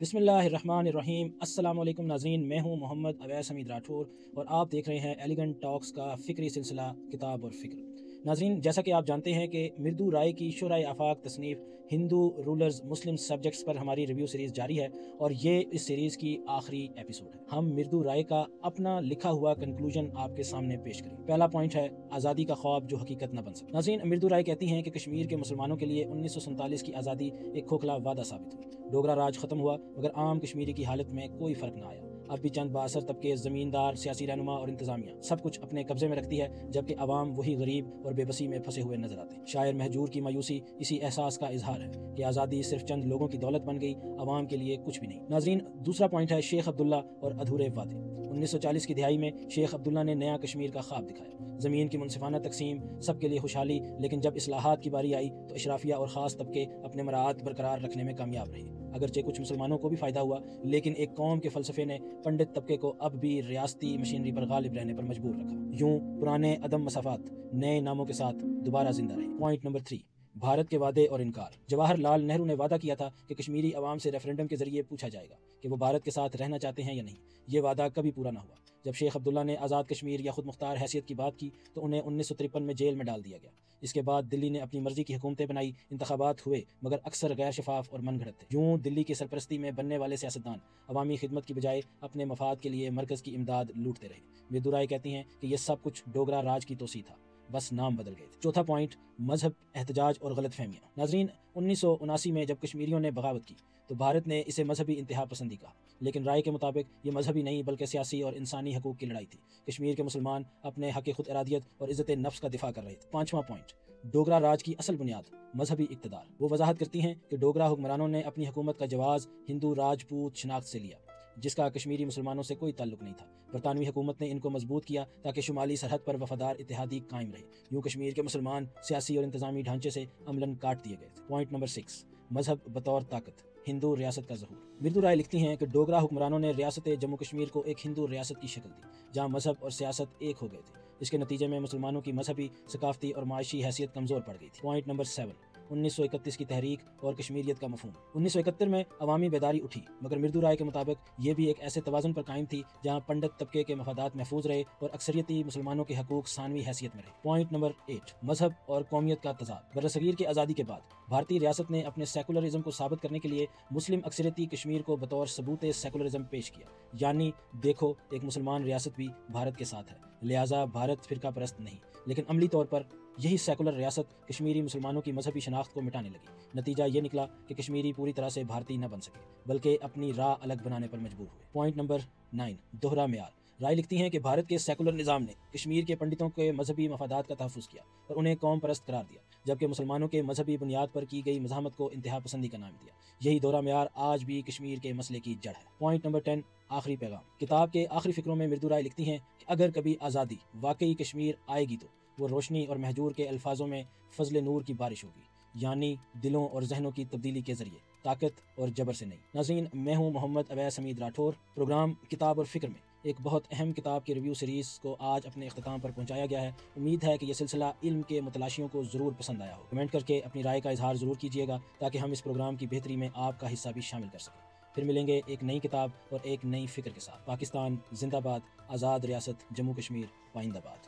بسم اللہ الرحمن الرحیم۔ السلام علیکم ناظرین، میں ہوں محمد اویس حمید راٹھور اور آپ دیکھ رہے ہیں ایلیگنٹ ٹاکس کا فکری سلسلہ کتاب اور فکر۔ ناظرین، جیسا کہ آپ جانتے ہیں کہ مردو رائے کی شرح آفاق تصنیف ہندو رولرز مسلم سبجیکٹس پر ہماری ریویو سیریز جاری ہے اور یہ اس سیریز کی آخری ایپیسوڈ ہے۔ ہم مردو رائے کا اپنا لکھا ہوا کنکلوژن آپ کے سامنے پیش کریں۔ پہلا پوائنٹ ہے آزادی کا خواب جو حقیقت نہ بن سکے۔ ناظرین، مردو رائے کہتی ہیں کہ کشمیر کے مسلمانوں کے لیے 1947 کی آزادی ایک کھوکھلا وعدہ ثابت ہوئی۔ ڈوگرا راج ختم ہوا مگر عام کشمیری کی حالت میں کوئی فرق نہ آیا۔ اب بھی چند بااثر طبقے، زمیندار، سیاسی رہنما اور انتظامیہ سب کچھ اپنے قبضے میں رکھتی ہے، جبکہ عوام وہی غریب اور بے بسی میں پھنسے ہوئے نظر آتے ہیں۔ شاعر مہجور کی مایوسی اسی احساس کا اظہار ہے کہ آزادی صرف چند لوگوں کی دولت بن گئی، عوام کے لیے کچھ بھی نہیں۔ ناظرین، دوسرا پوائنٹ ہے شیخ عبداللہ اور ادھورے وعدے۔ 1940 کی دہائی میں شیخ عبداللہ نے نیا کشمیر کا خواب دکھایا، زمین کی منصفانہ تقسیم، سب کے لیے خوشحالی، لیکن جب اصلاحات کی باری آئی تو اشرافیہ اور خاص طبقے اپنے مراعات برقرار رکھنے میں کامیاب رہے۔ اگرچہ کچھ مسلمانوں کو بھی فائدہ ہوا، لیکن ایک قوم کے فلسفے نے پنڈت طبقے کو اب بھی ریاستی مشینری پر غالب رہنے پر مجبور رکھا۔ یوں پرانے عدم مسافات نئے ناموں کے ساتھ دوبارہ زندہ رہے۔ پوائنٹ نمبر 3، بھارت کے وعدے اور انکار۔ جواہر لال نہرو نے وعدہ کیا تھا کہ کشمیری عوام سے ریفرنڈم کے ذریعے پوچھا جائے گا کہ وہ بھارت کے ساتھ رہنا چاہتے ہیں یا نہیں۔ یہ وعدہ کبھی پورا نہ ہوا۔ جب شیخ عبداللہ نے آزاد کشمیر یا خود مختار حیثیت کی بات کی تو انہیں 1953 میں جیل میں ڈال دیا گیا۔ اس کے بعد دلی نے اپنی مرضی کی حکومتیں بنائی، انتخابات ہوئے مگر اکثر غیر شفاف اور من گھڑت تھے۔ یوں دلی کی سرپرستی میں بننے والے سیاستدان عوامی خدمت کی بجائے اپنے مفاد کے لیے مرکز کی امداد لوٹتے رہے۔ مردو رائے کہتی ہیں کہ یہ سب کچھ ڈوگرا راج کی توسیع تھا، بس نام بدل گئے تھے۔ چوتھا پوائنٹ، مذہب، احتجاج اور غلط فہمیاں۔ ناظرین، 1979 میں جب کشمیریوں نے بغاوت کی تو بھارت نے اسے مذہبی انتہا پسندی کہا، لیکن رائے کے مطابق یہ مذہبی نہیں بلکہ سیاسی اور انسانی حقوق کی لڑائی تھی۔ کشمیر کے مسلمان اپنے حق خود ارادیت اور عزت نفس کا دفاع کر رہے تھے۔ پانچواں پوائنٹ، ڈوگرا راج کی اصل بنیاد، مذہبی اقتدار۔ وہ وضاحت کرتی ہیں کہ ڈوگرا حکمرانوں نے اپنی حکومت کا جواز ہندو راجپوت شناخت سے لیا، جس کا کشمیری مسلمانوں سے کوئی تعلق نہیں تھا۔ برطانوی حکومت نے ان کو مضبوط کیا تاکہ شمالی سرحد پر وفادار اتحادی قائم رہے۔ یوں کشمیر کے مسلمان سیاسی اور انتظامی ڈھانچے سے عملاً کاٹ دیے گئے تھے۔ پوائنٹ نمبر 6، مذہب بطور طاقت، ہندو ریاست کا ظہور۔ مردو رائے لکھتی ہیں کہ ڈوگرا حکمرانوں نے ریاست جموں کشمیر کو ایک ہندو ریاست کی شکل دی، جہاں مذہب اور سیاست ایک ہو گئے تھے۔ اس کے نتیجے میں مسلمانوں کی مذہبی، ثقافتی اور معاشی حیثیت کمزور پڑ گئی تھی۔ پوائنٹ نمبر 7، 1931 کی تحریک اور کشمیریت کا مفہوم۔ 1971 میں عوامی بیداری اٹھی مگر مردو رائے کے مطابق یہ بھی ایک ایسے توازن پر قائم تھی جہاں پنڈت طبقے کے مفادات محفوظ رہے اور اکثریتی مسلمانوں کے حقوق ثانوی حیثیت میں رہے۔ پوائنٹ نمبر 8، مذہب اور قومیت کا تضاد۔ برصغیر کی آزادی کے بعد بھارتی ریاست نے اپنے سیکولرزم کو ثابت کرنے کے لیے مسلم اکثریتی کشمیر کو بطور ثبوت سیکولرزم پیش کیا، یعنی دیکھو ایک مسلمان ریاست بھی بھارت کے ساتھ ہے، لہٰذا بھارت فرقہ پرست نہیں۔ لیکن عملی طور پر یہی سیکولر ریاست کشمیری مسلمانوں کی مذہبی شناخت کو مٹانے لگی۔ نتیجہ یہ نکلا کہ کشمیری پوری طرح سے بھارتی نہ بن سکے بلکہ اپنی راہ الگ بنانے پر مجبور ہوئے۔ پوائنٹ نمبر 9، دوہرا معیار۔ رائے لکھتی ہیں کہ بھارت کے سیکولر نظام نے کشمیر کے پنڈتوں کے مذہبی مفادات کا تحفظ کیا اور انہیں قوم پرست قرار دیا، جبکہ مسلمانوں کے مذہبی بنیاد پر کی گئی مزاحمت کو انتہا پسندی کا نام دیا۔ یہی دوہرا معیار آج بھی کشمیر کے مسئلے کی جڑ ہے۔ پوائنٹ نمبر 10، آخری پیغام۔ کتاب کے آخری فقروں میں مردو رائے لکھتی ہیں کہ اگر کبھی آزادی واقعی کشمیر آئے گی تو وہ روشنی اور مہجور کے الفاظوں میں فضل نور کی بارش ہوگی، یعنی دلوں اور ذہنوں کی تبدیلی کے ذریعے، طاقت اور جبر سے نہیں۔ ناظرین، میں ہوں محمد اویس حمید راٹھور۔ پروگرام کتاب اور فکر میں ایک بہت اہم کتاب کے ریویو سیریز کو آج اپنے اختتام پر پہنچایا گیا ہے۔ امید ہے کہ یہ سلسلہ علم کے متلاشیوں کو ضرور پسند آیا ہو۔ کمنٹ کر کے اپنی رائے کا اظہار ضرور کیجیے گا تاکہ ہم اس پروگرام کی بہتری میں آپ کا حصہ بھی شامل کر سکیں۔ پھر ملیں گے ایک نئی کتاب اور ایک نئی فکر کے ساتھ۔ پاکستان زندہ باد، آزاد ریاست جموں کشمیر پائندہ باد۔